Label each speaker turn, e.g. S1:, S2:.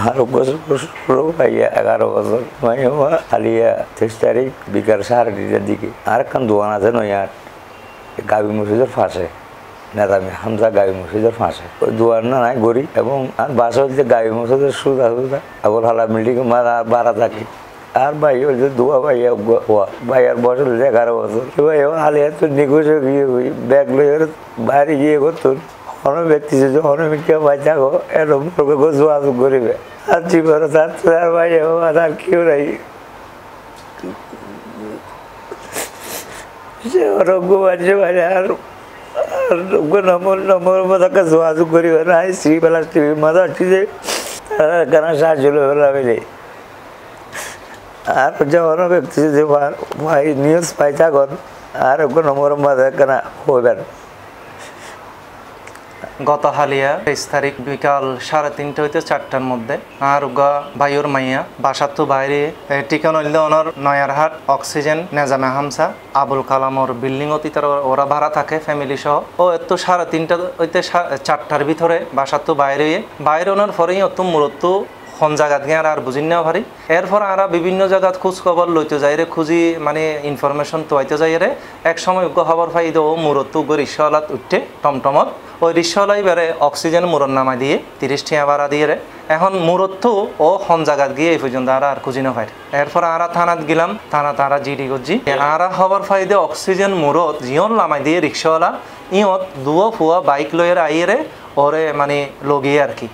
S1: আর বছর ভাইয়া 11 বছর মাইয়া আলিয়া 23 তারিখ বিকাল 2:30টার দিকে আর একখান দোকান আছে নয়ার গাবি মসজিদের পাশে নেতামি হামজা গাবি মসজিদের পাশে ওই দোকান না নাই গড়ি এবং আর বাসা হচ্ছে গাবি মসজিদের সুদা আবার হালা মিল্ডিং বাড়া থাকি আর ভাই ওই যে দোয়া ভাইয়া ভাইয়ার বছর 11 বছর ভাই আলিয়া তো নিখোঁজ গিয়ে ব্যাগ লইয়ে বাইরে গিয়ে করতো অনেক ব্যক্তি যে অনেক ভাই থাকো এরকম যোগাযোগ করিবে আর জীবন আর ভাই আর কেউ নাই সে অরজ্ঞ বাজছে ভাই আর নম্বর মতো যোগাযোগ করিবে না শ্রীবেলা টিভির মতো আসছি যে কেন সাহায্য বেলা বেলে আর যে অনেক ব্যক্তি যে ভাই নিউজ পাই থাকুন আর নম্বর মতো কেন হইবেন
S2: গত হালিয়া 23 তারিখ বিকাল 3:30 হইতে 4টার মধ্যে আর ভাইয়র মাইয়া বাসার তো বাইরে টিকান অনর নয়ারহাট অক্সিজেন নেজামে হামসা আবুল কালামর বিল্ডিং অতি ওরা ভাড়া থাকে ফ্যামিলি সহ ও এত 3:30 হইতে 4টার ভিতরে বাসার তো বাইরে ওনার পরেই অত মূলত কোন জায়গা গিয়ে আর বুঝি না পারি এরপর আর বিভিন্ন জায়গাত খোঁজ খবর লইতে যাই রে খুঁজি মানে ইনফরমেশন তোয়াইতে যাই রে এক সময় খবর পাই ও মূরত রিক্সাওয়ালাত উঠতে টমটমত ওই রিক্সাওয়ালাই বেড়ে অক্সিজেন মুরন নামা দিয়ে 30 টাকা ভাড়া দিয়ে রে এখন মূরত ও কোন জায়গাত গিয়ে এই পর্যন্ত আর খুঁজি না পাই এরপর আর থানাত গেলাম তারা জিডি করছি আর খবর পাই দে অক্সিজেন মূরত জিয়ন নামাই দিয়ে রিক্সাওয়ালা ইয়ত দুয়া ফুয়া বাইক লইয়ের আইয়ে রে ওরে মানে লগিয়ে আর কি